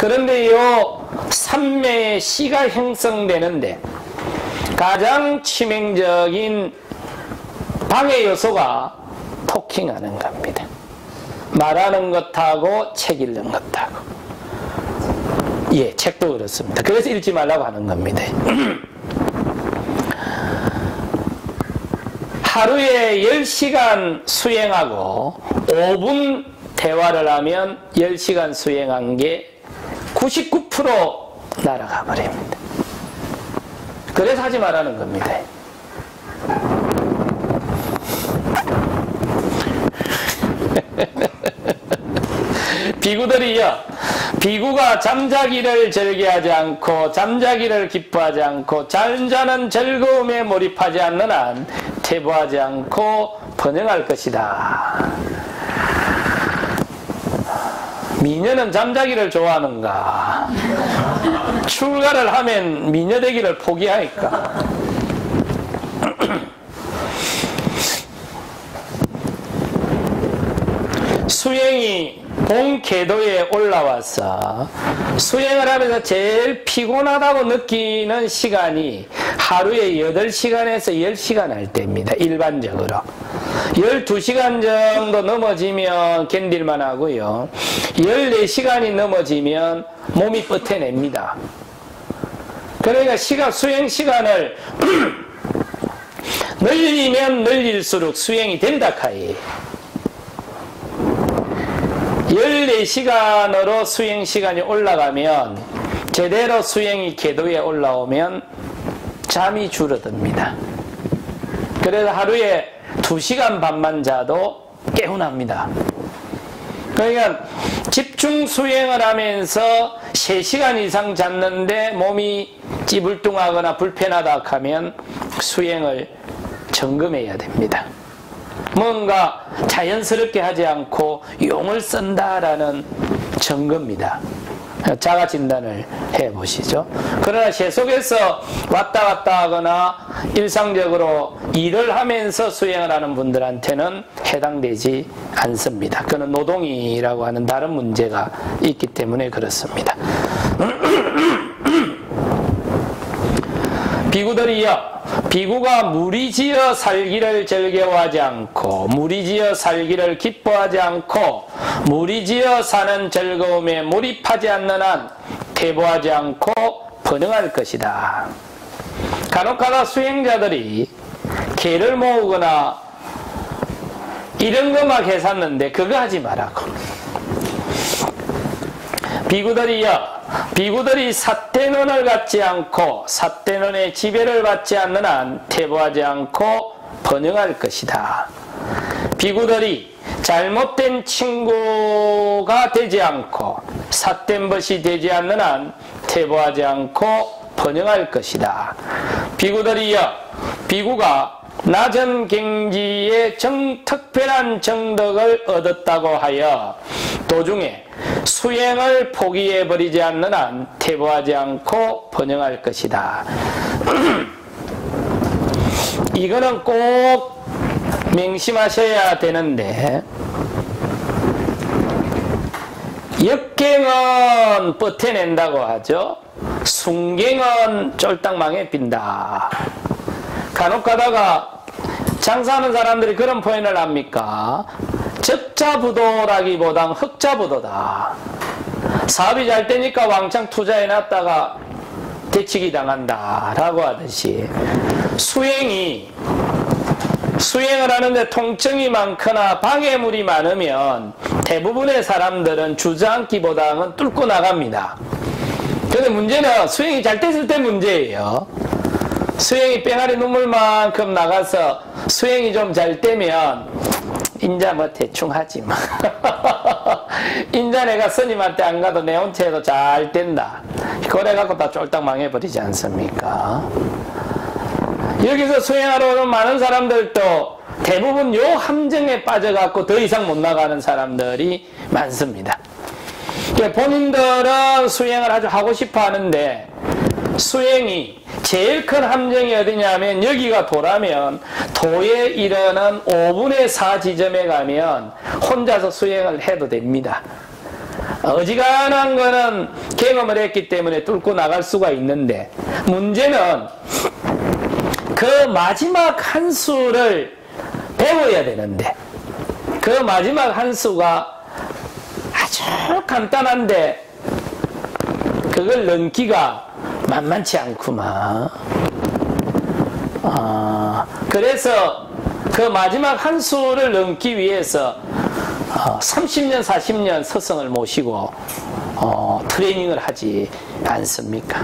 그런데 요 삼매의 씨가 형성되는데 가장 치명적인 방해 요소가 토킹하는 겁니다. 말하는 것하고 책 읽는 것하고. 예, 책도 그렇습니다. 그래서 읽지 말라고 하는 겁니다. 하루에 10시간 수행하고 5분 대화를 하면 10시간 수행한 게 99% 날아가 버립니다. 그래서 하지 말라는 겁니다. 비구들이요, 비구가 잠자기를 즐겨하지 않고 잠자기를 기뻐하지 않고 잠자는 즐거움에 몰입하지 않는 한 퇴보하지 않고 번영할 것이다. 미녀는 잠자기를 좋아하는가? 출가를 하면 미녀 되기를 포기하니까. 수행이 본궤도에 올라와서 수행을 하면서 제일 피곤하다고 느끼는 시간이 하루에 8시간에서 10시간 할 때입니다. 일반적으로 12시간 정도 넘어지면 견딜만 하고요, 14시간이 넘어지면 몸이 뻗어냅니다. 그러니까 수행 시간을 늘리면 늘릴수록 수행이 된다 카이. 14시간으로 수행 시간이 올라가면, 제대로 수행이 궤도에 올라오면 잠이 줄어듭니다. 그래서 하루에 2시간 반만 자도 개운합니다. 그러니까 집중 수행을 하면서 3시간 이상 잤는데 몸이 찌불뚱하거나 불편하다 하면 수행을 점검해야 됩니다. 뭔가 자연스럽게 하지 않고 용을 쓴다라는 증거입니다. 자가 진단을 해보시죠. 그러나 계속해서 왔다 갔다 하거나 일상적으로 일을 하면서 수행을 하는 분들한테는 해당되지 않습니다. 그는 노동이라고 하는 다른 문제가 있기 때문에 그렇습니다. 비구들이요, 비구가 무리지어 살기를 즐겨하지 않고 무리지어 살기를 기뻐하지 않고 무리지어 사는 즐거움에 몰입하지 않는 한 퇴보하지 않고 번영할 것이다. 간혹가다 수행자들이 개를 모으거나 이런 것만 해샀는데 그거 하지 말라고. 비구들이 삿대논을 갖지 않고 삿대논의 지배를 받지 않는 한 퇴보하지 않고 번영할 것이다. 비구들이 잘못된 친구가 되지 않고 삿된 벗이 되지 않는 한 퇴보하지 않고 번영할 것이다. 비구가 낮은 경지에 특별한 정덕을 얻었다고 하여 도중에 수행을 포기해버리지 않는 한 퇴보하지 않고 번영할 것이다. 이거는 꼭 명심하셔야 되는데, 역갱은 버텨낸다고 하죠. 순갱은 쫄딱 망해 빈다. 간혹 가다가 장사하는 사람들이 그런 표현을 합니까? 적자부도라기보단 흑자부도다. 사업이 잘 되니까 왕창 투자해놨다가 대치기 당한다 라고 하듯이, 수행을 하는데 통증이 많거나 방해물이 많으면 대부분의 사람들은 주저앉기보다는 뚫고 나갑니다. 그런데 문제는 수행이 잘 됐을 때 문제예요. 수행이 뺑아리 눈물만큼 나가서 수행이 좀 잘 되면 인자 뭐 대충 하지 마. 인자 내가 스님한테 안 가도 내 혼자 해도 잘 된다. 그래갖고 다 쫄딱 망해버리지 않습니까? 여기서 수행하러 오는 많은 사람들도 대부분 요 함정에 빠져갖고 더 이상 못 나가는 사람들이 많습니다. 본인들은 수행을 아주 하고 싶어 하는데, 수행이 제일 큰 함정이 어디냐면, 여기가 도라면 도에 이르는 5분의 4 지점에 가면 혼자서 수행을 해도 됩니다. 어지간한 거는 경험을 했기 때문에 뚫고 나갈 수가 있는데, 문제는 그 마지막 한 수를 배워야 되는데, 그 마지막 한 수가 아주 간단한데 그걸 넘기가 만만치 않구만. 그래서 그 마지막 한 수를 넘기 위해서 30년, 40년 스승을 모시고 트레이닝을 하지 않습니까?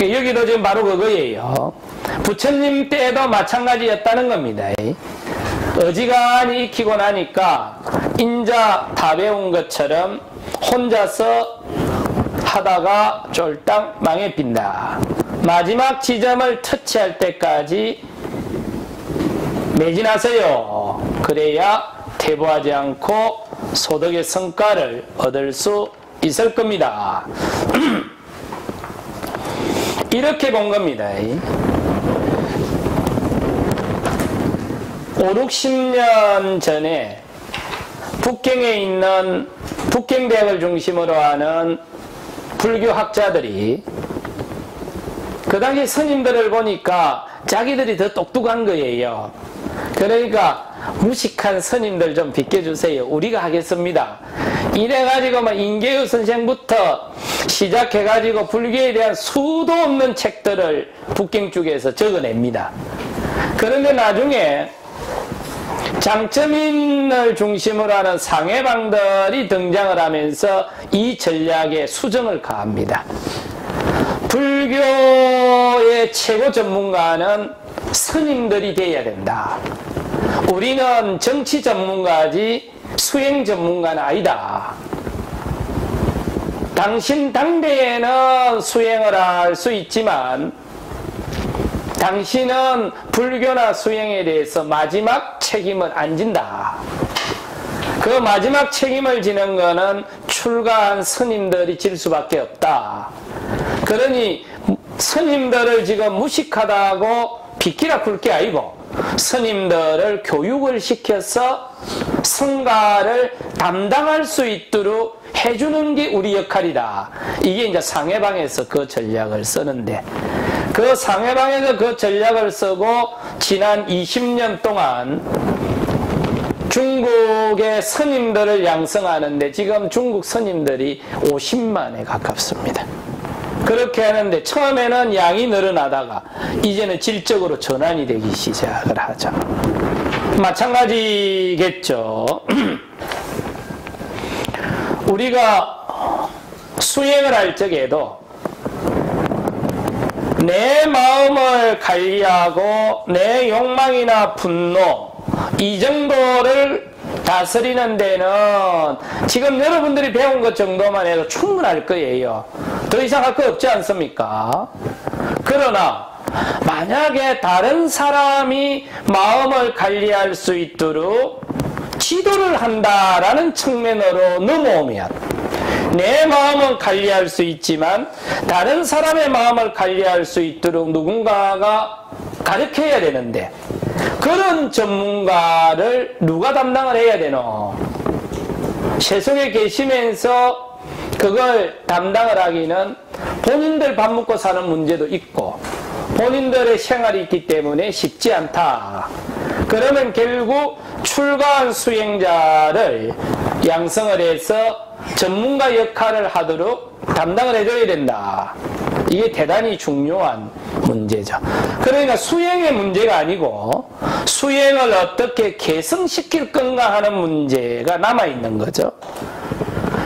여기도 지금 바로 그거예요. 부처님 때도 마찬가지였다는 겁니다. 어지간히 익히고 나니까 인자 다 배운 것처럼 혼자서 하다가 쫄딱 망해빈다. 마지막 지점을 터치할 때까지 매진하세요. 그래야 퇴보하지 않고 소득의 성과를 얻을 수 있을 겁니다. 이렇게 본 겁니다. 5, 60년 전에 북경에 있는 북경대학을 중심으로 하는 불교학자들이 그 당시 스님들을 보니까 자기들이 더 똑똑한 거예요. 그러니까 무식한 스님들 좀 비켜주세요. 우리가 하겠습니다. 이래가지고 막 인계유 선생부터 시작해가지고 불교에 대한 수도 없는 책들을 북경 쪽에서 적어냅니다. 그런데 나중에 장점인을 중심으로 하는 상해방들이 등장을 하면서 이 전략에 수정을 가합니다. 불교의 최고 전문가는 스님들이 돼야 된다. 우리는 정치 전문가지 수행 전문가는 아니다. 당신 당대에는 수행을 할 수 있지만 당신은 불교나 수행에 대해서 마지막 책임을 안 진다. 그 마지막 책임을 지는 것은 출가한 스님들이 질 수밖에 없다. 그러니 스님들을 지금 무식하다고 비키라 굴 게 아니고 스님들을 교육을 시켜서 성가를 담당할 수 있도록 해주는 게 우리 역할이다. 이게 이제 상해방에서 그 전략을 쓰는데, 그 상해방에서 그 전략을 쓰고 지난 20년 동안 중국의 스님들을 양성하는데 지금 중국 스님들이 50만에 가깝습니다. 그렇게 하는데 처음에는 양이 늘어나다가 이제는 질적으로 전환이 되기 시작을 하죠. 마찬가지겠죠. 우리가 수행을 할 적에도 내 마음을 관리하고 내 욕망이나 분노 이 정도를 다스리는 데는 지금 여러분들이 배운 것 정도만 해도 충분할 거예요. 더 이상 할 거 없지 않습니까? 그러나 만약에 다른 사람이 마음을 관리할 수 있도록 지도를 한다라는 측면으로 넘어오면 내 마음은 관리할 수 있지만 다른 사람의 마음을 관리할 수 있도록 누군가가 가르쳐야 되는데 그런 전문가를 누가 담당을 해야 되노? 세속에 계시면서 그걸 담당을 하기는 본인들 밥 먹고 사는 문제도 있고 본인들의 생활이 있기 때문에 쉽지 않다. 그러면 결국 출가한 수행자를 양성을 해서 전문가 역할을 하도록 담당을 해줘야 된다. 이게 대단히 중요한 문제죠. 그러니까 수행의 문제가 아니고 수행을 어떻게 개성시킬 건가 하는 문제가 남아있는 거죠.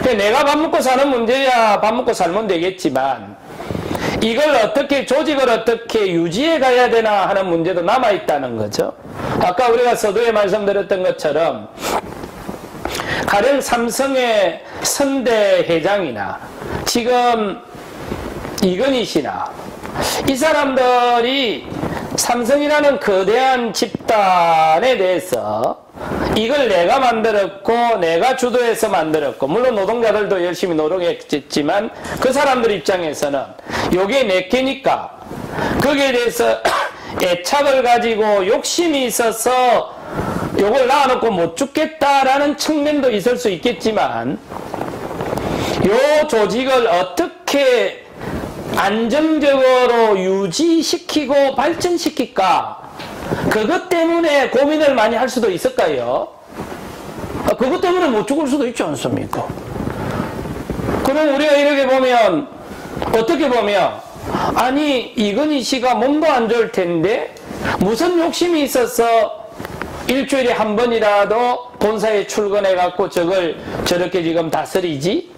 내가 밥 먹고 사는 문제야 밥 먹고 살면 되겠지만 이걸 어떻게 조직을 어떻게 유지해 가야 되나 하는 문제도 남아있다는 거죠. 아까 우리가 서두에 말씀드렸던 것처럼 가령 삼성의 선대 회장이나 지금 이건희 씨나 이 사람들이 삼성이라는 거대한 집단에 대해서 이걸 내가 만들었고 내가 주도해서 만들었고 물론 노동자들도 열심히 노력했지만 그 사람들 입장에서는 요게 내 개니까 거기에 대해서 애착을 가지고 욕심이 있어서 요걸 낳아놓고 못 죽겠다라는 측면도 있을 수 있겠지만 요 조직을 어떻게 안정적으로 유지시키고 발전시킬까? 그것 때문에 고민을 많이 할 수도 있을까요? 그것 때문에 못 죽을 수도 있지 않습니까? 그럼 우리가 이렇게 보면, 어떻게 보면, 아니, 이건희 씨가 몸도 안 좋을 텐데, 무슨 욕심이 있어서 일주일에 한 번이라도 본사에 출근해갖고 저걸 저렇게 지금 다스리지?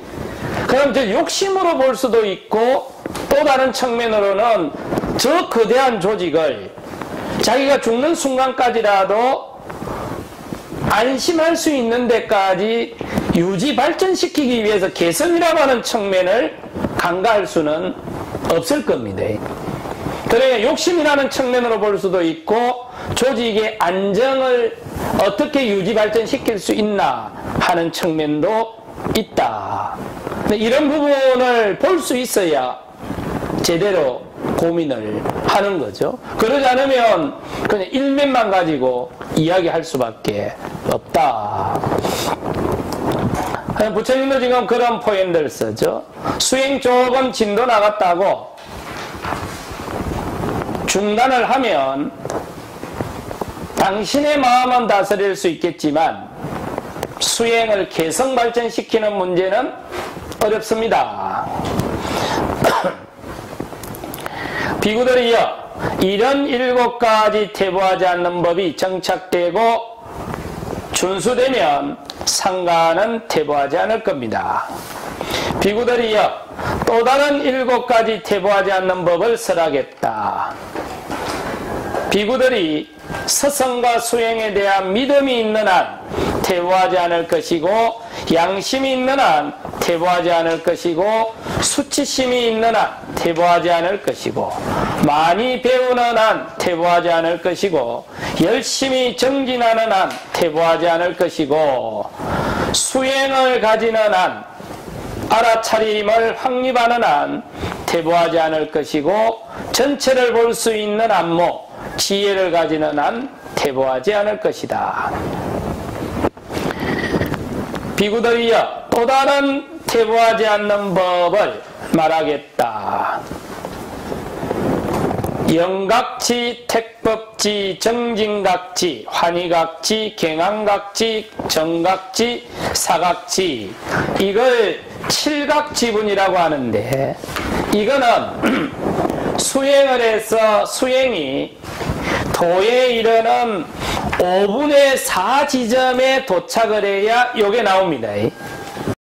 그럼 저 욕심으로 볼 수도 있고, 또 다른 측면으로는 저 거대한 조직을 자기가 죽는 순간까지라도 안심할 수 있는 데까지 유지 발전시키기 위해서 개성이라고 하는 측면을 간과할 수는 없을 겁니다. 그러니까 욕심이라는 측면으로 볼 수도 있고 조직의 안정을 어떻게 유지 발전시킬 수 있나 하는 측면도 있다. 이런 부분을 볼 수 있어야 제대로 고민을 하는 거죠. 그러지 않으면 그냥 일면만 가지고 이야기할 수밖에 없다. 부처님도 지금 그런 표현들 쓰죠. 수행 조금 진도 나갔다고 중단을 하면 당신의 마음은 다스릴 수 있겠지만 수행을 개성 발전시키는 문제는 어렵습니다. 비구들이여 이런 7가지 퇴보하지 않는 법이 정착되고 준수되면 상가는 퇴보하지 않을 겁니다. 비구들이여 또 다른 7가지 퇴보하지 않는 법을 설하겠다. 비구들이 서성과 수행에 대한 믿음이 있는 한 퇴보하지 않을 것이고 양심이 있는 한 퇴보하지 않을 것이고 수치심이 있는 한 퇴보하지 않을 것이고 많이 배우는 한 퇴보하지 않을 것이고 열심히 정진하는 한 퇴보하지 않을 것이고 수행을 가지는 한 알아차림을 확립하는 한 퇴보하지 않을 것이고 전체를 볼 수 있는 안목 지혜를 가지는 한 퇴보하지 않을 것이다. 비구들이여 또 다른 퇴보하지 않는 법을 말하겠다. 영각지, 택법지, 정진각지, 환희각지, 경항각지, 정각지, 사각지 이걸 칠각지분이라고 하는데 이거는 수행을 해서 수행이 도에 이르는 5분의 4 지점에 도착을 해야 요게 나옵니다.